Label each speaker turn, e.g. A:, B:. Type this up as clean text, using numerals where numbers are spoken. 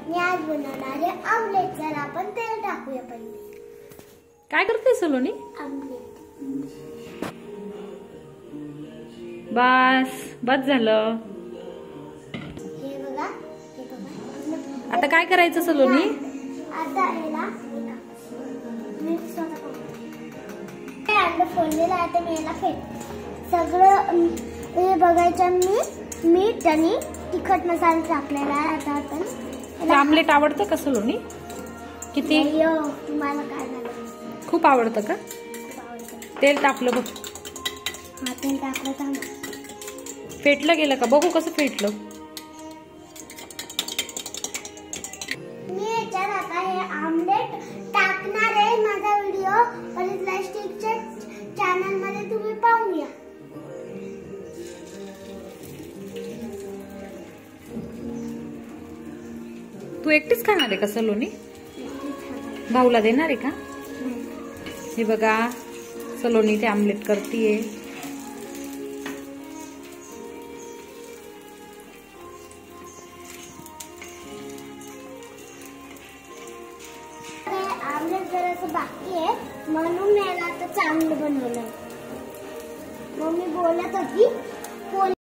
A: मी आज बनवणार आहे आमलेट. चला आपण तेल टाकूया पहिले.
B: काय करते सलोनी?
A: आमलेट.
B: बस झालं.
A: हे बघा, हे बघा.
B: आता काय करायचं सलोनी?
A: आता याला मिक्स अंड फोडलेलं आहे. तर मी याला सगळं हे बघायचं. मी मीठ आणि तिखट मसाला टाकलेला आहे. आता आपण
B: आमलेट आवडतं का सलोनी? किती?
A: तुम्हाला काय झालं?
B: खूप आवडतं का?
A: खूप आवडतं.
B: तेल टाकलं बघ.
A: हा, तेल टाकलं का?
B: फेटलं गेलं का? बघू कसं फेटलं.
A: मी याच्यात आता हे आमलेट टाकणार आहे. माझा व्हिडिओ प्लास्टिकच्या चॅनल मध्ये तुम्ही पाहून घ्या.
B: तू एकटीच खाणार आहे का सलोनी? भाऊला देणार आहे का? हे बघा, सलोनी ते आमलेट करतीये.
A: आमलेट जरासं बाकी आहे म्हणून मी याला आता चांगलं बनवलंय. मम्मी बोलत होती